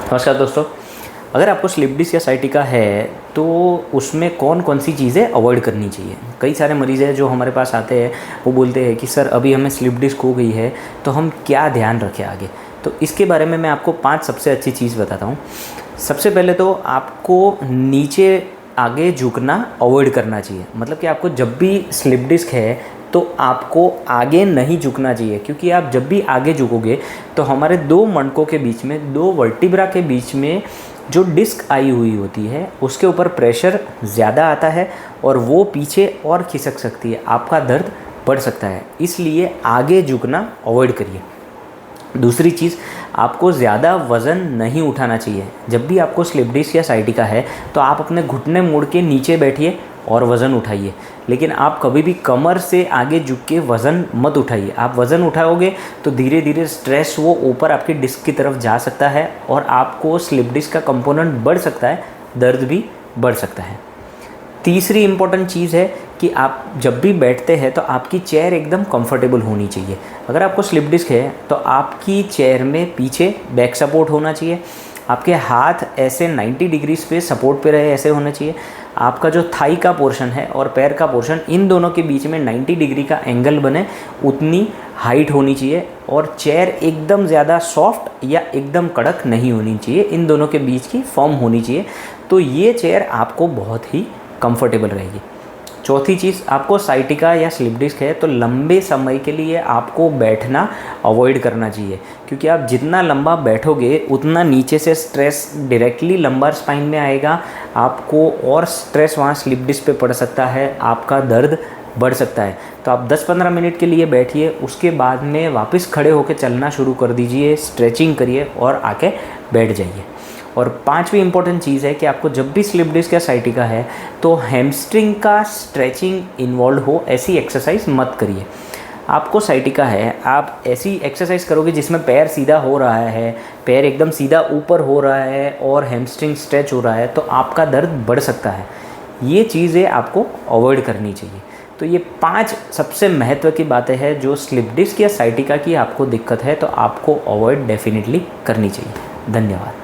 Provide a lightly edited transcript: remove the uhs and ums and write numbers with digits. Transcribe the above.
नमस्कार दोस्तों। अगर आपको स्लिप डिस्क या साइटिका है तो उसमें कौन कौन सी चीज़ें अवॉइड करनी चाहिए। कई सारे मरीज़ हैं जो हमारे पास आते हैं, वो बोलते हैं कि सर अभी हमें स्लिप डिस्क हो गई है तो हम क्या ध्यान रखें आगे। तो इसके बारे में मैं आपको 5 सबसे अच्छी चीज़ बताता हूँ। सबसे पहले तो आपको नीचे आगे झुकना अवॉइड करना चाहिए। मतलब कि आपको जब भी स्लिप डिस्क है तो आपको आगे नहीं झुकना चाहिए, क्योंकि आप जब भी आगे झुकोगे तो हमारे दो मणकों के बीच में, दो वर्टिब्रा के बीच में जो डिस्क आई हुई होती है उसके ऊपर प्रेशर ज़्यादा आता है और वो पीछे और खिसक सकती है, आपका दर्द बढ़ सकता है। इसलिए आगे झुकना अवॉइड करिए। दूसरी चीज़, आपको ज़्यादा वज़न नहीं उठाना चाहिए। जब भी आपको स्लिप डिस्क या साइटिका है तो आप अपने घुटने मोड़ के नीचे बैठिए और वज़न उठाइए, लेकिन आप कभी भी कमर से आगे झुक के वज़न मत उठाइए। आप वज़न उठाओगे तो धीरे धीरे स्ट्रेस वो ऊपर आपकी डिस्क की तरफ जा सकता है और आपको स्लिप डिस्क का कंपोनेंट बढ़ सकता है, दर्द भी बढ़ सकता है। तीसरी इम्पॉर्टेंट चीज़ है कि आप जब भी बैठते हैं तो आपकी चेयर एकदम कंफर्टेबल होनी चाहिए। अगर आपको स्लिप डिस्क है तो आपकी चेयर में पीछे बैक सपोर्ट होना चाहिए, आपके हाथ ऐसे 90 डिग्रीज पे सपोर्ट पे रहे, ऐसे होना चाहिए। आपका जो थाई का पोर्शन है और पैर का पोर्शन, इन दोनों के बीच में 90 डिग्री का एंगल बने, उतनी हाइट होनी चाहिए। और चेयर एकदम ज़्यादा सॉफ्ट या एकदम कड़क नहीं होनी चाहिए, इन दोनों के बीच की फॉर्म होनी चाहिए। तो ये चेयर आपको बहुत ही कंफर्टेबल रहेगी। चौथी चीज़, आपको साइटिका या स्लिप डिस्क है तो लंबे समय के लिए आपको बैठना अवॉइड करना चाहिए, क्योंकि आप जितना लंबा बैठोगे उतना नीचे से स्ट्रेस डायरेक्टली लंबर स्पाइन में आएगा, आपको और स्ट्रेस वहाँ स्लिप डिस्क पे पड़ सकता है, आपका दर्द बढ़ सकता है। तो आप 10-15 मिनट के लिए बैठिए, उसके बाद में वापस खड़े होकर चलना शुरू कर दीजिए, स्ट्रेचिंग करिए और आके बैठ जाइए। और पांचवी इंपॉर्टेंट चीज़ है कि आपको जब भी स्लिप डिस्क या साइटिका है तो हैमस्ट्रिंग का स्ट्रेचिंग इन्वॉल्व हो, ऐसी एक्सरसाइज मत करिए। आपको साइटिका है, आप ऐसी एक्सरसाइज करोगे जिसमें पैर सीधा हो रहा है, पैर एकदम सीधा ऊपर हो रहा है और हैमस्ट्रिंग स्ट्रेच हो रहा है, तो आपका दर्द बढ़ सकता है। ये चीज़ें आपको अवॉइड करनी चाहिए। तो ये 5 सबसे महत्व की बातें हैं जो स्लिप डिस्क या साइटिका की आपको दिक्कत है तो आपको अवॉइड डेफिनेटली करनी चाहिए। धन्यवाद।